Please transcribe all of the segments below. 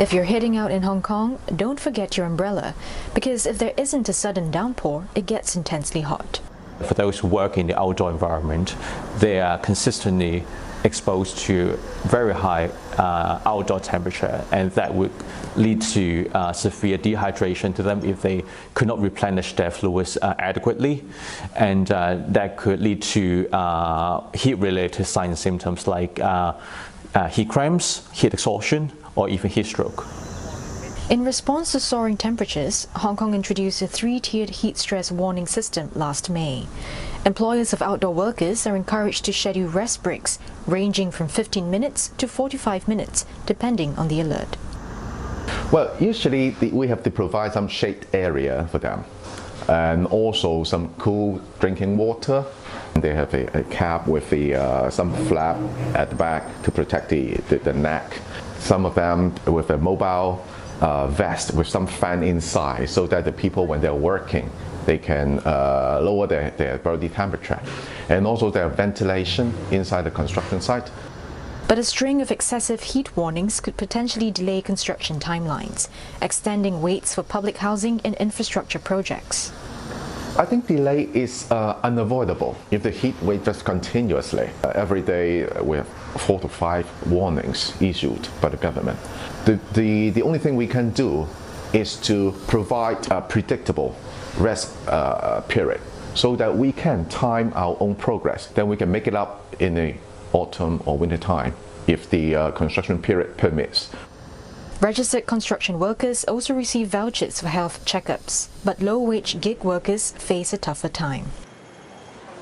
If you're heading out in Hong Kong, don't forget your umbrella, because if there isn't a sudden downpour, it gets intensely hot. For those who work in the outdoor environment, they are consistently exposed to very high outdoor temperature, and that would lead to severe dehydration to them if they could not replenish their fluids adequately, and that could lead to heat-related signs and symptoms like heat cramps, heat exhaustion, or even heat stroke. In response to soaring temperatures, Hong Kong introduced a three-tiered heat stress warning system last May. Employers of outdoor workers are encouraged to schedule rest breaks ranging from 15 minutes to 45 minutes, depending on the alert. Well, usually we have to provide some shade area for them, and also some cool drinking water. They have a cap with some flap at the back to protect the neck. Some of them with a mobile vest with some fan inside, so that the people, when they're working, they can lower their body temperature, and also their ventilation inside the construction site. But a string of excessive heat warnings could potentially delay construction timelines, extending waits for public housing and infrastructure projects. I think delay is unavoidable if the heat wave just continuously. Every day we have 4 to 5 warnings issued by the government. The only thing we can do is to provide a predictable rest period, so that we can time our own progress. Then we can make it up in the autumn or winter time if the construction period permits. Registered construction workers also receive vouchers for health checkups, but low-wage gig workers face a tougher time.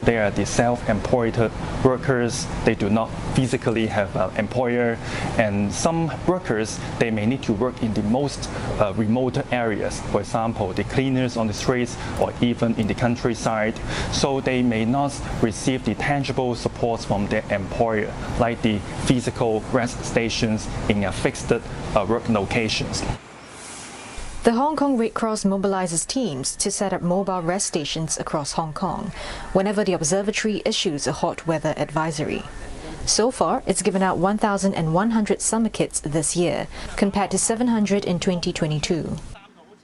They are the self-employed workers. They do not physically have an employer, and some workers, they may need to work in the most remote areas, for example the cleaners on the streets or even in the countryside, so they may not receive the tangible supports from their employer, like the physical rest stations in a fixed work locations. The Hong Kong Red Cross mobilizes teams to set up mobile rest stations across Hong Kong whenever the observatory issues a hot weather advisory. So far, it's given out 1,100 summer kits this year, compared to 700 in 2022.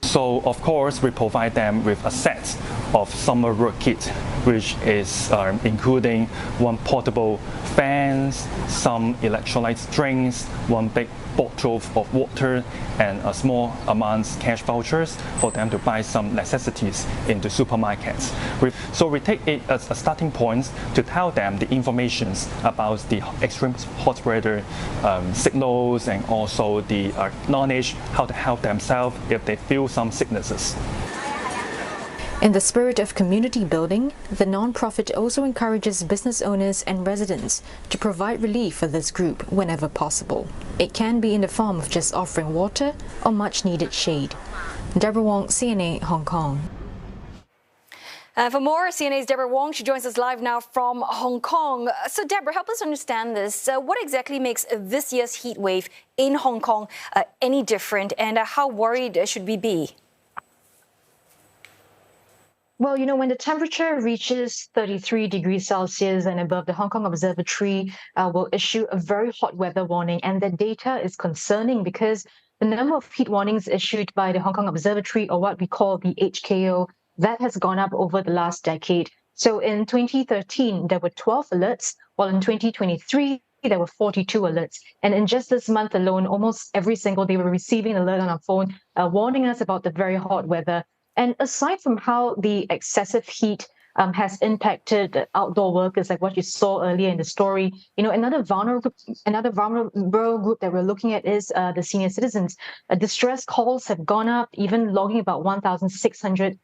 So, of course, we provide them with a set of summer work kit, which is including one portable fans, some electrolyte drinks, one big bottle of water, and a small amounts cash vouchers for them to buy some necessities in the supermarkets. So we take it as a starting point to tell them the information about the extreme hot weather signals, and also the knowledge how to help themselves if they feel some sicknesses. In the spirit of community building, the non-profit also encourages business owners and residents to provide relief for this group whenever possible. It can be in the form of just offering water or much-needed shade. Deborah Wong, CNA, Hong Kong. For more, CNA's Deborah Wong, she joins us live now from Hong Kong. So Deborah, help us understand this. What exactly makes this year's heat wave in Hong Kong any different, and how worried should we be? Well, when the temperature reaches 33 degrees Celsius and above, the Hong Kong Observatory will issue a very hot weather warning. And the data is concerning because the number of heat warnings issued by the Hong Kong Observatory, or what we call the HKO, that has gone up over the last decade. So in 2013, there were 12 alerts, while in 2023, there were 42 alerts. And in just this month alone, almost every single day, we're receiving an alert on our phone warning us about the very hot weather. And aside from how the excessive heat has impacted outdoor workers, like what you saw earlier in the story, another vulnerable group that we're looking at is the senior citizens. Distress calls have gone up, even logging about 1,600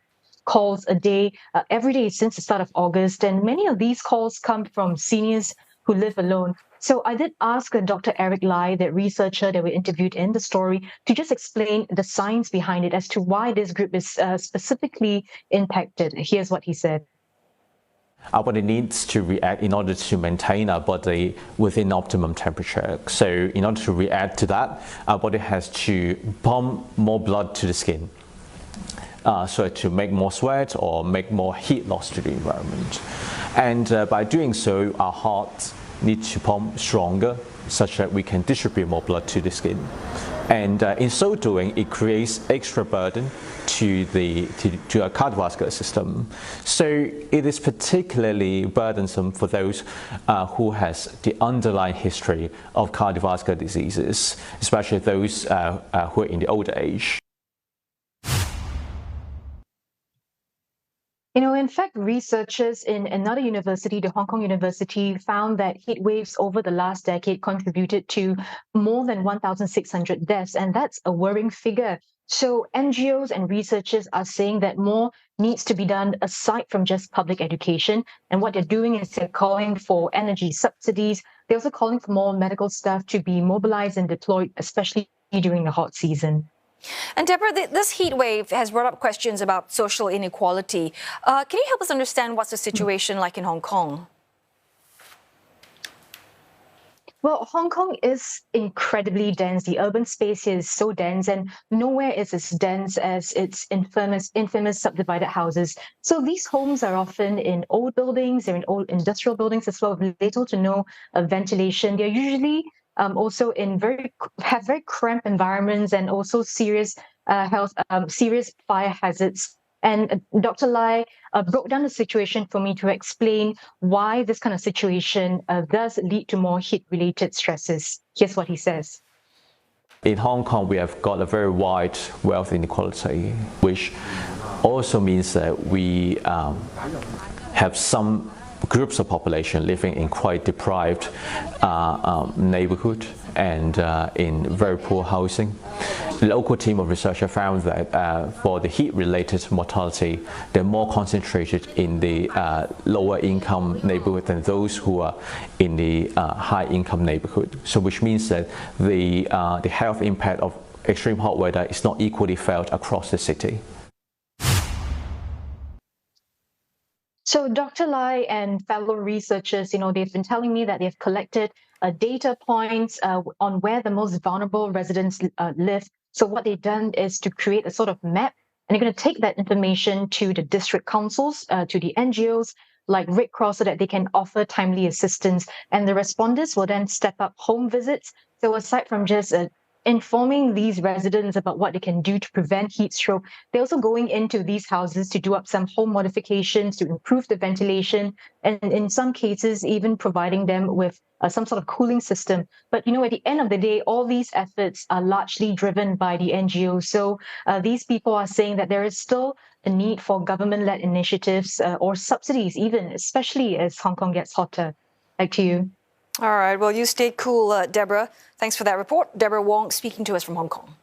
calls a day every day since the start of August. And many of these calls come from seniors who live alone. So I did ask Dr. Eric Lai, the researcher that we interviewed in the story, to just explain the science behind it as to why this group is specifically impacted. Here's what he said. Our body needs to react in order to maintain our body within optimum temperature. So in order to react to that, our body has to pump more blood to the skin. So to make more sweat or make more heat loss to the environment. And by doing so, our heart needs to pump stronger such that we can distribute more blood to the skin. And in so doing, it creates extra burden to our cardiovascular system. So it is particularly burdensome for those who has the underlying history of cardiovascular diseases, especially those who are in the older age. In fact, researchers in another university, the Hong Kong University, found that heat waves over the last decade contributed to more than 1,600 deaths, and that's a worrying figure. So NGOs and researchers are saying that more needs to be done aside from just public education. And what they're doing is they're calling for energy subsidies. They're also calling for more medical staff to be mobilized and deployed, especially during the hot season. And Deborah, this heat wave has brought up questions about social inequality. Can you help us understand what's the situation like in Hong Kong? Well, Hong Kong is incredibly dense. The urban space here is so dense, and nowhere is as dense as its infamous subdivided houses. So these homes are often in old buildings, they're in old industrial buildings as well, with little to no ventilation. They're usually also have very cramped environments and also serious serious fire hazards. And Dr. Lai broke down the situation for me to explain why this kind of situation does lead to more heat-related stresses. Here's what he says. In Hong Kong, we have got a very wide wealth inequality, which also means that we have some groups of population living in quite deprived neighborhood and in very poor housing. The local team of researchers found that for the heat-related mortality, they're more concentrated in the lower income neighborhood than those who are in the high income neighborhood. So which means that the health impact of extreme hot weather is not equally felt across the city. So Dr. Lai and fellow researchers, they've been telling me that they've collected data points on where the most vulnerable residents live. So what they've done is to create a sort of map, and they're going to take that information to the district councils, to the NGOs like Red Cross, so that they can offer timely assistance. And the responders will then step up home visits. So aside from just informing these residents about what they can do to prevent heat stroke, they're also going into these houses to do up some home modifications to improve the ventilation, and in some cases even providing them with some sort of cooling system. But at the end of the day, all these efforts are largely driven by the NGOs. So these people are saying that there is still a need for government-led initiatives or subsidies even, especially as Hong Kong gets hotter. Back to you. All right. Well, you stay cool, Deborah. Thanks for that report. Deborah Wong speaking to us from Hong Kong.